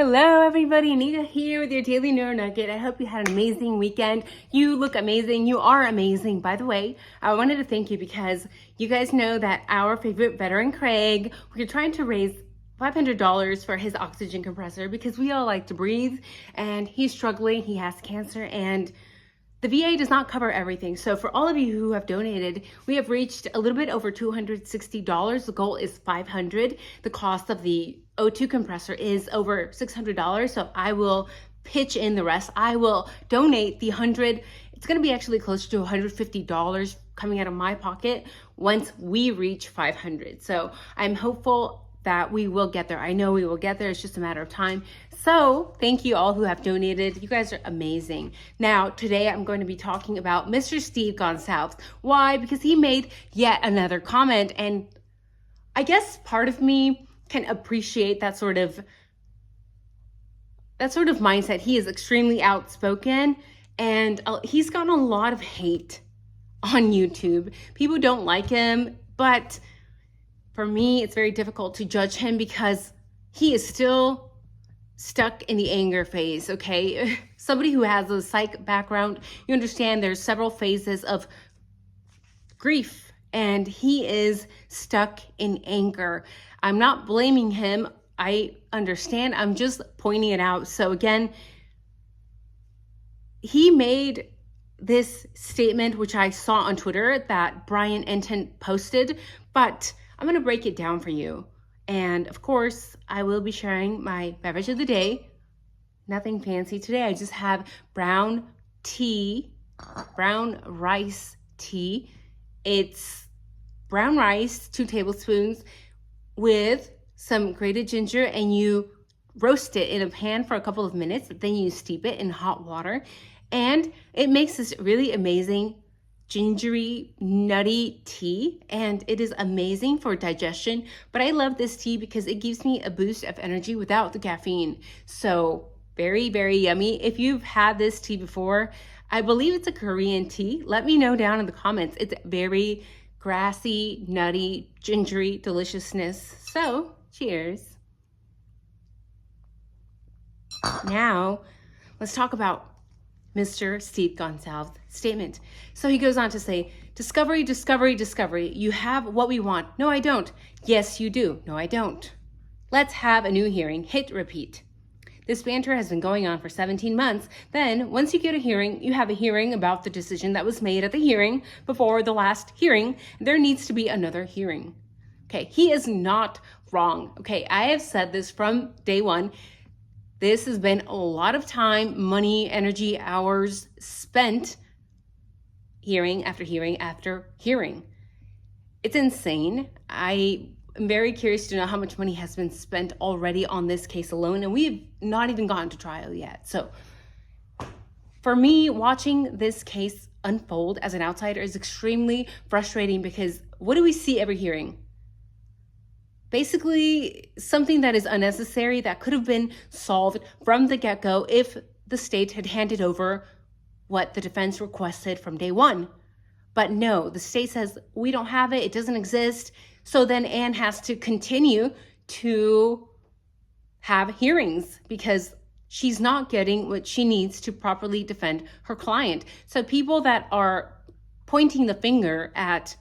Hello everybody, Anita here with your Daily Neuro Nugget. I hope you had an amazing weekend. You look amazing. You are amazing. By the way, I wanted to thank you because you guys know that our favorite veteran, Craig, we're trying to raise $500 for his oxygen compressor because we all like to breathe and he's struggling. He has cancer and the VA does not cover everything. So for all of you who have donated, we have reached a little bit over $260. The goal is $500. The cost of the O2 compressor is over $600. So I will pitch in the rest. I will donate the 100. It's going to be actually closer to $150 coming out of my pocket once we reach 500. So I'm hopeful that we will get there. I know we will get there. It's just a matter of time. So thank you all who have donated. You guys are amazing. Now, today I'm going to be talking about Mr. Steve Goncalves. Why? Because he made yet another comment. And I guess part of me can appreciate that sort of mindset. He is extremely outspoken and he's gotten a lot of hate on YouTube. People don't like him, but for me, it's very difficult to judge him because he is still stuck in the anger phase, okay? Somebody who has a psych background, you understand there's several phases of grief and he is stuck in anger. I'm not blaming him. I understand. I'm just pointing it out. So again, he made this statement, which I saw on Twitter that Brian Enton posted, but I'm going to break it down for you. And of course, I will be sharing my beverage of the day. Nothing fancy today. I just have brown rice tea. It's brown rice, 2 tablespoons with some grated ginger, and you roast it in a pan for a couple of minutes, but then you steep it in hot water. And it makes this really amazing gingery, nutty tea, and it is amazing for digestion. But I love this tea because it gives me a boost of energy without the caffeine. So very, very yummy. If you've had this tea before, I believe it's a Korean tea. Let me know down in the comments. It's very grassy, nutty, gingery deliciousness. So cheers. Now, let's talk about Mr. Steve Goncalves' statement. So he goes on to say, discovery, discovery, discovery. You have what we want. No, I don't. Yes, you do. No, I don't. Let's have a new hearing. Hit repeat. This banter has been going on for 17 months. Then, once you get a hearing, you have a hearing about the decision that was made at the hearing before the last hearing. There needs to be another hearing. Okay, he is not wrong. Okay, I have said this from day one. This has been a lot of time, money, energy, hours spent hearing after hearing after hearing. It's insane. I am very curious to know how much money has been spent already on this case alone, and we've not even gotten to trial yet. So for me, watching this case unfold as an outsider is extremely frustrating because what do we see every hearing? Basically, something that is unnecessary that could have been solved from the get-go if the state had handed over what the defense requested from day one. But no, the state says, we don't have it, it doesn't exist. So then Anne has to continue to have hearings because she's not getting what she needs to properly defend her client. So people that are pointing the finger at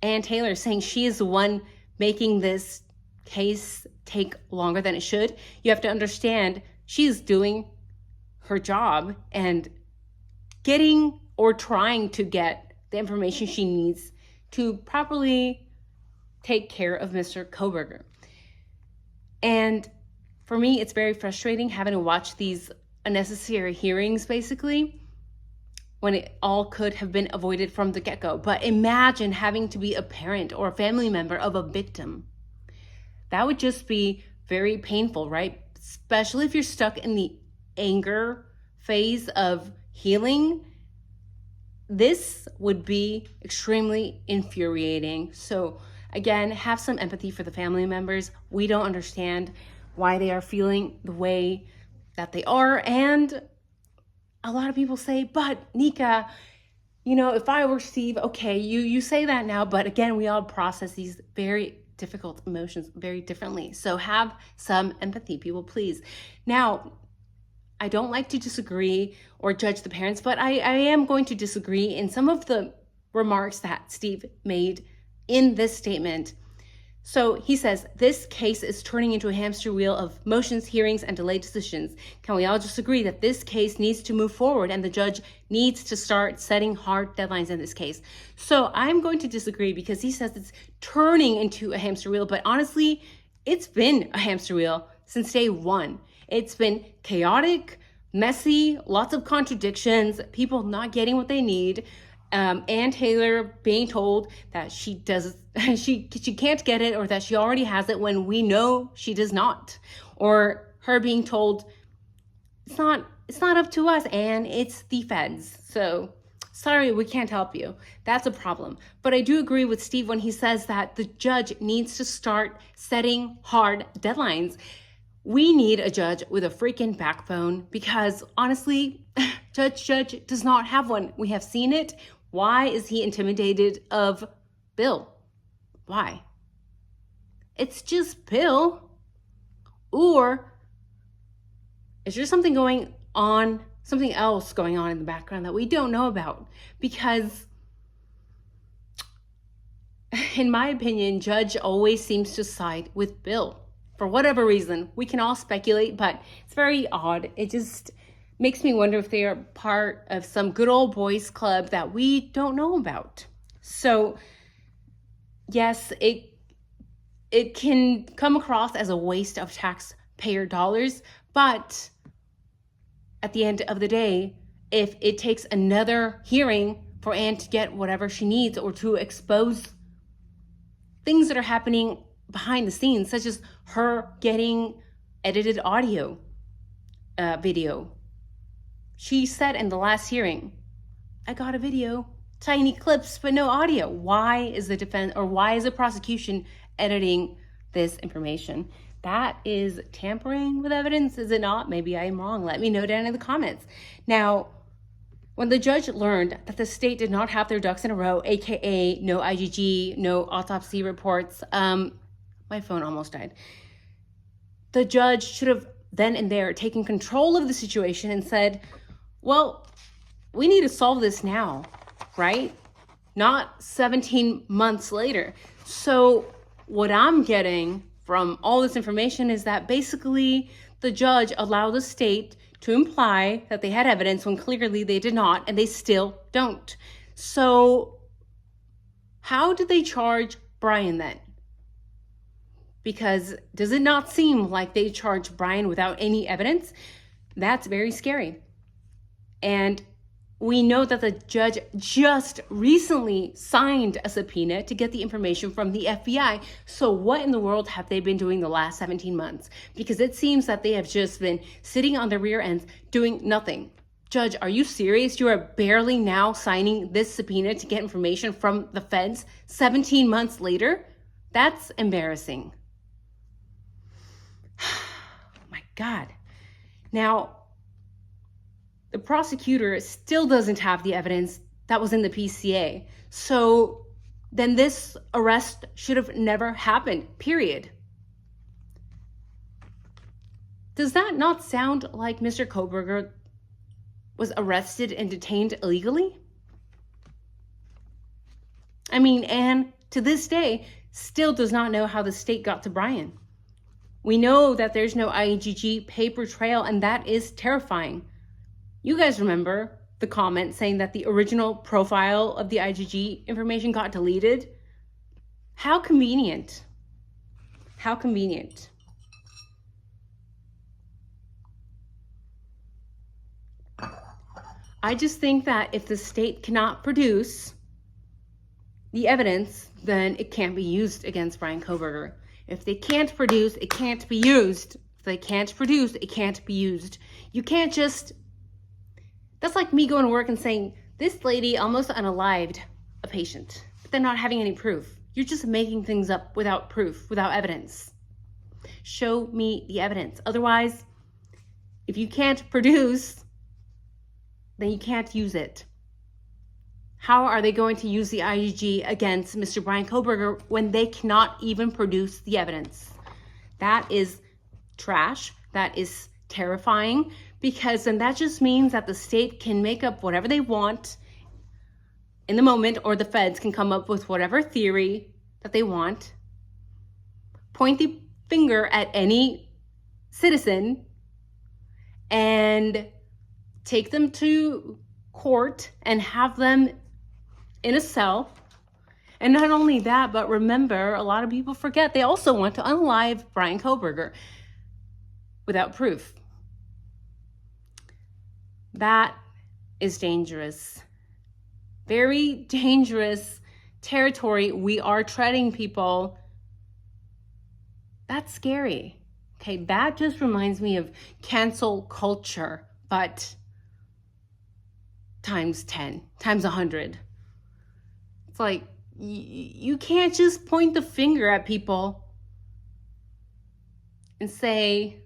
Ann Taylor saying she is the one making this case take longer than it should, you have to understand she's doing her job and getting or trying to get the information she needs to properly take care of Mr. Koberger. And for me, it's very frustrating having to watch these unnecessary hearings, basically, when it all could have been avoided from the get-go. But imagine having to be a parent or a family member of a victim. That would just be very painful, right? Especially if you're stuck in the anger phase of healing. This would be extremely infuriating. So again, have some empathy for the family members. We don't understand why they are feeling the way that they are. And a lot of people say, but Nika, you know, if I were Steve, okay, you say that now, but again, we all process these very difficult emotions very differently. So have some empathy, people, please. Now, I don't like to disagree or judge the parents, but I am going to disagree in some of the remarks that Steve made in this statement. So he says, this case is turning into a hamster wheel of motions, hearings, and delayed decisions. Can we all just agree that this case needs to move forward and the judge needs to start setting hard deadlines in this case? So I'm going to disagree because he says it's turning into a hamster wheel, but honestly, it's been a hamster wheel since day one. It's been chaotic, messy, lots of contradictions, people not getting what they need. Ann Taylor being told that she can't get it, or that she already has it when we know she does not, or her being told it's not up to us, Ann, it's the feds. So sorry, we can't help you. That's a problem. But I do agree with Steve when he says that the judge needs to start setting hard deadlines. We need a judge with a freaking backbone because honestly, Judge does not have one. We have seen it. Why is he intimidated of Bill? Why? It's just Bill. Or is there something else going on in the background that we don't know about? Because in my opinion, Judge always seems to side with Bill. For whatever reason, we can all speculate, but it's very odd. It just makes me wonder if they are part of some good old boys club that we don't know about. So yes, it can come across as a waste of taxpayer dollars, but at the end of the day, if it takes another hearing for Ann to get whatever she needs or to expose things that are happening behind the scenes, such as her getting edited audio, video. She said in the last hearing, I got a video, tiny clips, but no audio. Why is the defense, or why is the prosecution editing this information? That is tampering with evidence, is it not? Maybe I am wrong. Let me know down in the comments. Now, when the judge learned that the state did not have their ducks in a row, aka no IgG, no autopsy reports, my phone almost died. The judge should have then and there taken control of the situation and said, well, we need to solve this now, right? Not 17 months later. So what I'm getting from all this information is that basically the judge allowed the state to imply that they had evidence when clearly they did not, and they still don't. So how did they charge Brian then? Because does it not seem like they charged Brian without any evidence? That's very scary. And we know that the judge just recently signed a subpoena to get the information from the FBI. So what in the world have they been doing the last 17 months? Because it seems that they have just been sitting on their rear ends doing nothing. Judge, are you serious? You are barely now signing this subpoena to get information from the feds 17 months later? That's embarrassing. My God. Now, the prosecutor still doesn't have the evidence that was in the PCA. So then this arrest should have never happened, period. Does that not sound like Mr. Kohberger was arrested and detained illegally? I mean, Anne, to this day, still does not know how the state got to Brian. We know that there's no IgG paper trail, and that is terrifying. You guys remember the comment saying that the original profile of the IgG information got deleted? How convenient. How convenient. I just think that if the state cannot produce the evidence, then it can't be used against Brian Kohberger. If they can't produce, it can't be used. If they can't produce, it can't be used. You can't just... That's like me going to work and saying, this lady almost unalived a patient, but they're not having any proof. You're just making things up without proof, without evidence. Show me the evidence. Otherwise, if you can't produce, then you can't use it. How are they going to use the IgG against Mr. Bryan Kohberger when they cannot even produce the evidence? That is trash. That is terrifying, because then that just means that the state can make up whatever they want in the moment, or the feds can come up with whatever theory that they want, point the finger at any citizen, and take them to court and have them in a cell. And not only that, but remember, a lot of people forget, they also want to unalive Bryan Kohberger without proof. That is dangerous. Very dangerous territory we are treading, people. That's scary. Okay, that just reminds me of cancel culture, but times 10, times 100. It's like, you can't just point the finger at people and say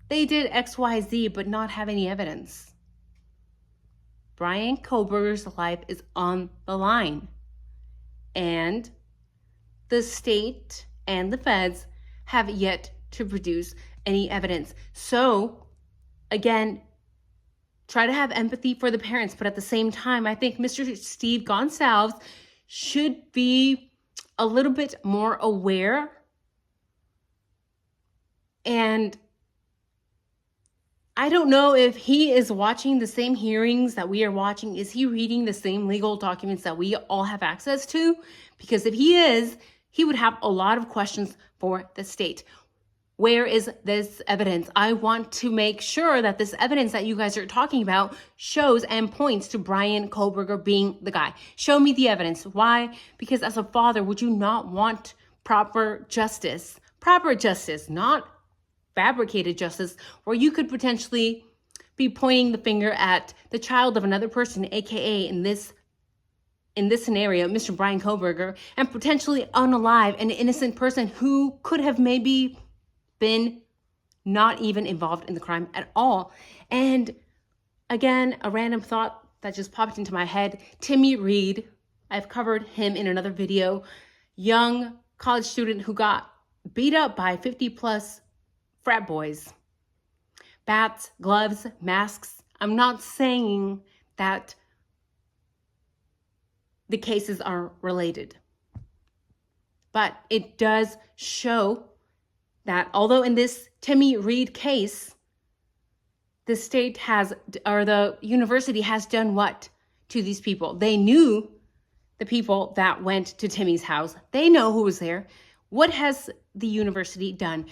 they did X, Y, Z, but not have any evidence. Bryan Kohberger's life is on the line, and the state and the feds have yet to produce any evidence. So again, try to have empathy for the parents, but at the same time, I think Mr. Steve Goncalves should be a little bit more aware. And I don't know if he is watching the same hearings that we are watching. Is he reading the same legal documents that we all have access to? Because if he is, he would have a lot of questions for the state. Where is this evidence? I want to make sure that this evidence that you guys are talking about shows and points to Bryan Kohberger being the guy. Show me the evidence. Why? Because as a father, would you not want proper justice? Proper justice, not fabricated justice, where you could potentially be pointing the finger at the child of another person, aka in this scenario, Mr. Bryan Kohberger, and potentially unalive an innocent person who could have maybe been not even involved in the crime at all. And again, a random thought that just popped into my head, Timmy Reed, I've covered him in another video, young college student who got beat up by 50 plus frat boys. Bats, gloves, masks. I'm not saying that the cases are related, but it does show that although in this Timmy Reed case, the state has, or the university has done what to these people? They knew the people that went to Timmy's house. They know who was there. What has the university done?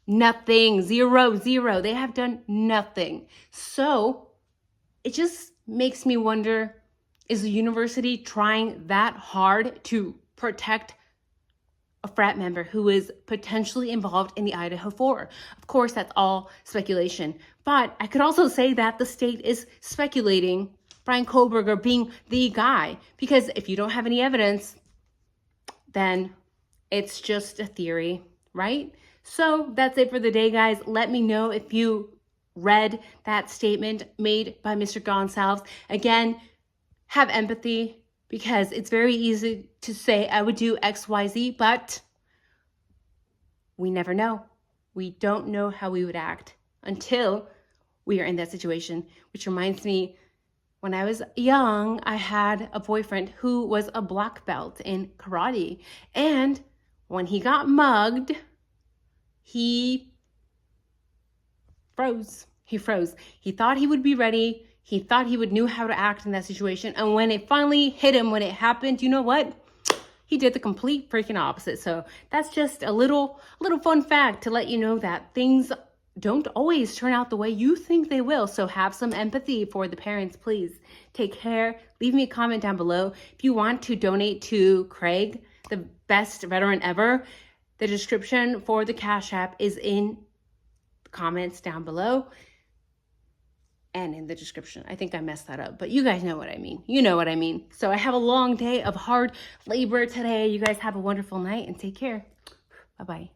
Nothing. Zero. They have done nothing. So it just makes me wonder, is the university trying that hard to protect a frat member who is potentially involved in the IDAHO4? Of course, that's all speculation. But I could also say that the state is speculating Bryan Kohberger being the guy, because if you don't have any evidence, then it's just a theory, right? So that's it for the day, guys. Let me know if you read that statement made by Mr. Goncalves. Again, have empathy, because it's very easy to say I would do X, Y, Z, but we never know. We don't know how we would act until we are in that situation, which reminds me, when I was young, I had a boyfriend who was a black belt in karate, and when he got mugged, he froze. He thought he would be ready. He thought he would know how to act in that situation. And when it finally hit him, when it happened, you know what? He did the complete freaking opposite. So that's just a little fun fact to let you know that things don't always turn out the way you think they will. So have some empathy for the parents, please. Take care. Leave me a comment down below. If you want to donate to Craig, the best veteran ever, the description for the Cash App is in the comments down below and in the description. I think I messed that up, but you guys know what I mean. You know what I mean. So I have a long day of hard labor today. You guys have a wonderful night and take care. Bye-bye.